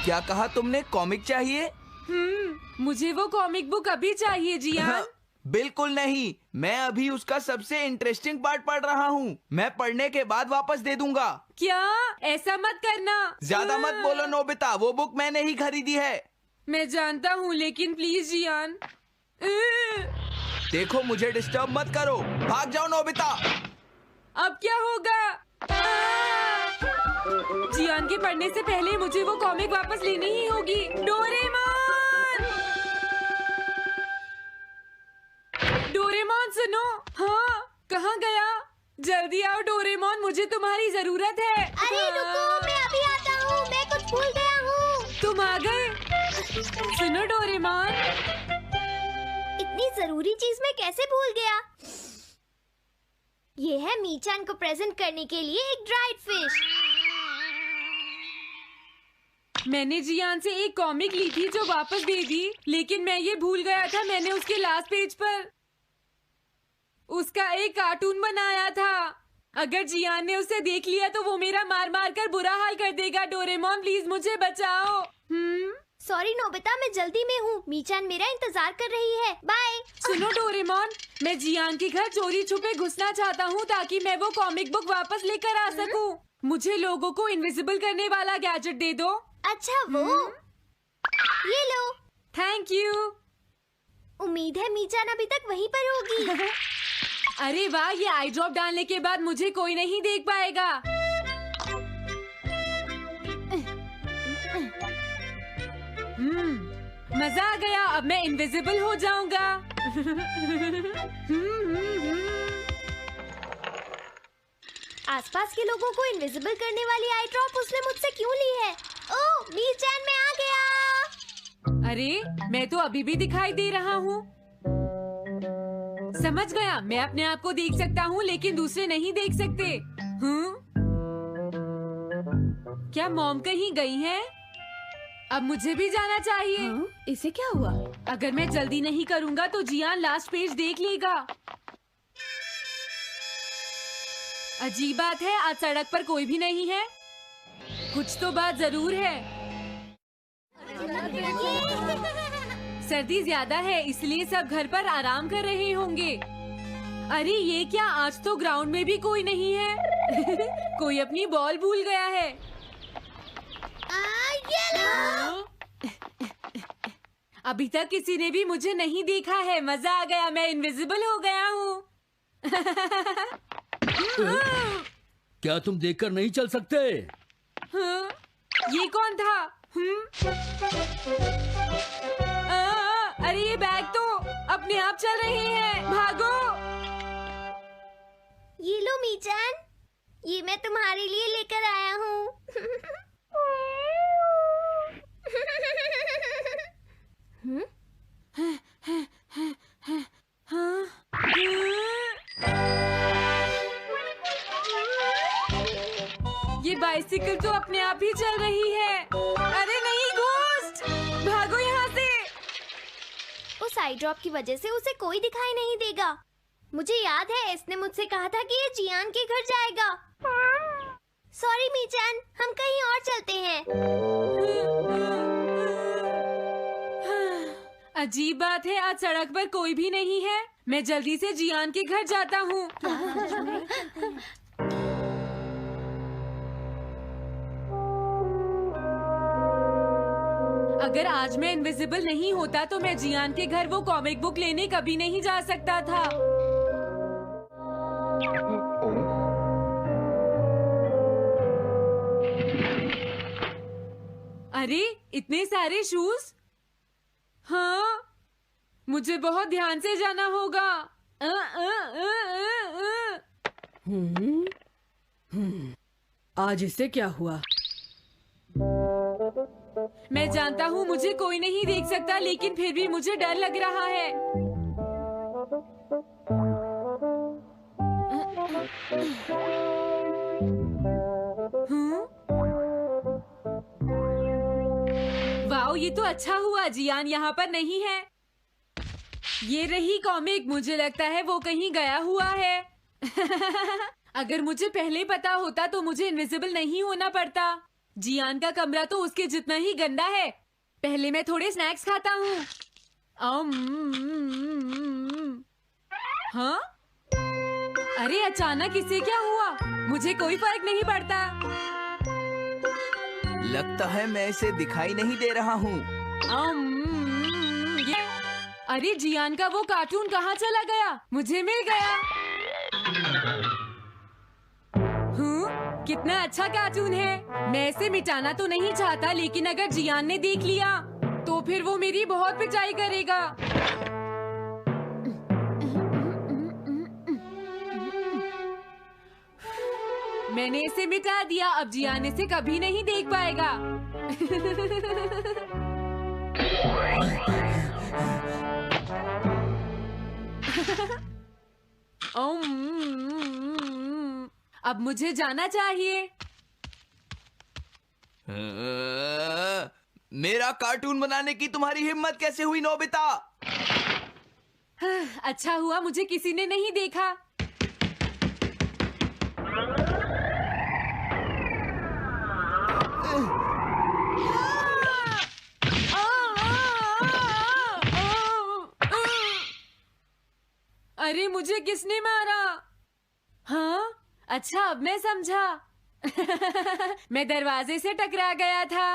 क्या कहा तुमने? कॉमिक चाहिए? मुझे वो कॉमिक बुक अभी चाहिए जियान। बिल्कुल नहीं, मैं अभी उसका सबसे इंटरेस्टिंग पार्ट पढ़ रहा हूँ। मैं पढ़ने के बाद वापस दे दूंगा। क्या? ऐसा मत करना। ज्यादा मत बोलो नोबिता, वो बुक मैंने ही खरीदी है। मैं जानता हूँ, लेकिन प्लीज जियान। देखो, मुझे डिस्टर्ब मत करो। भाग जाओ नोबिता। अब क्या होगा? जियान के पढ़ने से पहले मुझे वो कॉमिक वापस लेनी ही होगी। डोरेमोन! डोरेमोन सुनो। हाँ, कहाँ गया? जल्दी आओ डोरेमोन, मुझे तुम्हारी जरूरत है। अरे रुको, मैं अभी आता हूँ। मैं कुछ भूल गया हूँ। तुम आ गए? सुनो डोरेमोन, इतनी जरूरी चीज मैं कैसे भूल गया? ये है मीचान को प्रेजेंट करने के लिए एक ड्राइड फिश। मैंने जियान से एक कॉमिक ली थी जो वापस दे दी, लेकिन मैं ये भूल गया था मैंने उसके लास्ट पेज पर उसका एक कार्टून बनाया था। अगर जियान ने उसे देख लिया तो वो मेरा मार मार कर बुरा हाल कर देगा। डोरेमोन प्लीज मुझे बचाओ। सॉरी नोबिता, मैं जल्दी में हूँ। मीचान मेरा इंतजार कर रही है। बाय। सुनो डोरेमोन, मैं जियान के घर चोरी छुपे घुसना चाहता हूँ ताकि मैं वो कॉमिक बुक वापस लेकर आ सकूँ। मुझे लोगों को इनविजिबल करने वाला गैजेट दे दो। अच्छा वो ये लो। Thank you. उम्मीद है मीचान अभी तक वहीं पर होगी। अरे वाह, ये आई ड्रॉप डालने के बाद मुझे कोई नहीं देख पाएगा। मजा आ गया, अब मैं इनविजिबल हो जाऊंगा। आसपास के लोगों को इनविजिबल करने वाली आई ड्रॉप उसने मुझसे क्यों ली है? ओह, मीचान मैं आ गया। अरे, मैं तो अभी भी दिखाई दे रहा हूँ। समझ गया, मैं अपने आप को देख सकता हूँ लेकिन दूसरे नहीं देख सकते। क्या मॉम कहीं गई है? अब मुझे भी जाना चाहिए। इसे क्या हुआ? अगर मैं जल्दी नहीं करूँगा तो जियान लास्ट पेज देख लेगा। अजीब बात है, आज सड़क पर कोई भी नहीं है। कुछ तो बात जरूर है। सर्दी ज्यादा है इसलिए सब घर पर आराम कर रहे होंगे। अरे ये क्या, आज तो ग्राउंड में भी कोई नहीं है। कोई अपनी बॉल भूल गया है। ये लो। अभी तक किसी ने भी मुझे नहीं देखा है। मजा आ गया, मैं इनविजिबल हो गया हूँ। क्या तुम देखकर नहीं चल सकते? ये कौन था? अरे ये बैग तो अपने आप चल रहे हैं। भागो। ये लो मीचान, ये मैं तुम्हारे लिए लेकर आया हूँ। ये बाइसिकल तो अपने आप ही चल रही है। अरे नहीं, घोस्ट! भागो यहाँ से। उस आई ड्रॉप की वजह से उसे कोई दिखाई नहीं देगा। मुझे याद है इसने मुझसे कहा था कि ये जियान के घर जाएगा। सॉरी मीचान, हम कहीं और चलते हैं। अजीब बात है, आज सड़क पर कोई भी नहीं है। मैं जल्दी से जियान के घर जाता हूँ। अगर आज मैं इनविजिबल नहीं होता तो मैं जियान के घर वो कॉमिक बुक लेने कभी नहीं जा सकता था। अरे इतने सारे शूज। हाँ, मुझे बहुत ध्यान से जाना होगा। आज इसे क्या हुआ? मैं जानता हूँ मुझे कोई नहीं देख सकता, लेकिन फिर भी मुझे डर लग रहा है। वाओ, ये तो अच्छा हुआ जियान यहाँ पर नहीं है। ये रही कॉमिक, मुझे लगता है वो कहीं गया हुआ है। अगर मुझे पहले पता होता तो मुझे इनविजिबल नहीं होना पड़ता। जियान का कमरा तो उसके जितना ही गंदा है। पहले मैं थोड़े स्नैक्स खाता हूँ। हाँ? अरे अचानक इससे क्या हुआ? मुझे कोई फर्क नहीं पड़ता। लगता है मैं इसे दिखाई नहीं दे रहा हूँ। अरे जियान का वो कार्टून कहाँ चला गया? मुझे मिल गया। कितना अच्छा कार्टून है। मैं इसे मिटाना तो नहीं चाहता, लेकिन अगर जियान ने देख लिया तो फिर वो मेरी बहुत पिटाई करेगा। मैंने इसे मिटा दिया। अब जियान इसे कभी नहीं देख पाएगा। अब मुझे जाना चाहिए। मेरा कार्टून बनाने की तुम्हारी हिम्मत कैसे हुई नोबिता? अच्छा हुआ मुझे किसी ने नहीं देखा। अरे मुझे किसने मारा? हाँ, अच्छा अब मैं समझा। मैं दरवाजे से टकरा गया था।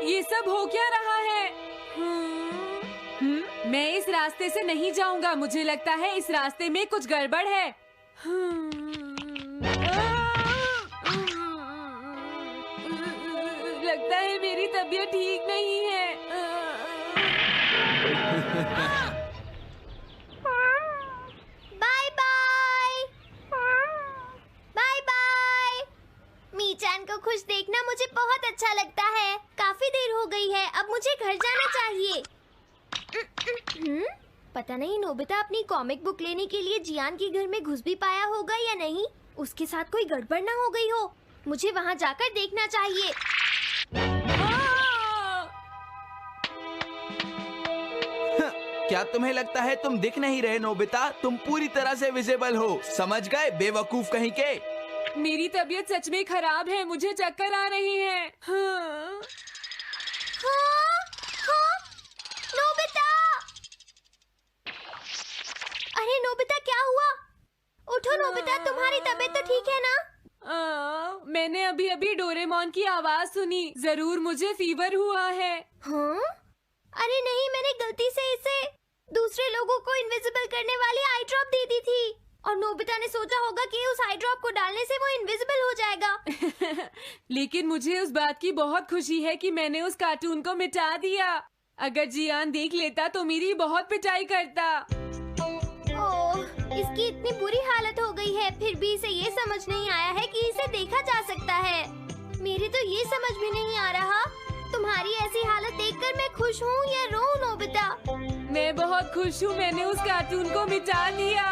ये सब हो क्या रहा है? मैं इस रास्ते से नहीं जाऊंगा। मुझे लगता है इस रास्ते में कुछ गड़बड़ है। लगता है मेरी तबीयत ठीक नहीं है। Bye bye. Bye bye. मीचान को खुश देखना मुझे बहुत अच्छा लगता है। काफी देर हो गई है, अब मुझे घर जाना चाहिए। पता नहीं नोबिता अपनी कॉमिक बुक लेने के लिए जियान के घर में घुस भी पाया होगा या नहीं। उसके साथ कोई गड़बड़ ना हो गई हो। मुझे वहाँ जाकर देखना चाहिए। क्या तुम्हें लगता है तुम दिख नहीं रहे नोबिता? तुम पूरी तरह से विजिबल हो। समझ गए बेवकूफ कहीं के। मेरी तबीयत सच में खराब है। मुझे चक्कर आ रही है। हाँ। नोबिता! अरे नोबिता क्या हुआ? उठो नोबिता, तुम्हारी तबीयत तो ठीक है ना? मैंने अभी अभी डोरेमोन की आवाज सुनी। जरूर मुझे फीवर हुआ है। हाँ? अरे नहीं, मैंने गलती से इसे दूसरे लोगों को इनविजिबल करने वाली आई ड्रॉप दे दी थी और नोबिता ने सोचा होगा कि उस आई ड्रॉप को डालने से वो इनविजिबल हो जाएगा। लेकिन मुझे उस बात की बहुत खुशी है कि मैंने उस कार्टून को मिटा दिया। अगर जियान देख लेता तो मेरी बहुत पिटाई करता। ओह, इसकी इतनी बुरी हालत हो गई है, फिर भी इसे ये समझ नहीं आया है कि इसे देखा जा सकता है। मेरे तो ये समझ भी नहीं आ रहा। तुम्हारी ऐसी हालत देखकर मैं खुश हूँ या रोऊं नोबिता? मैं बहुत खुश हूँ। मैंने उस कार्टून को मिटा दिया।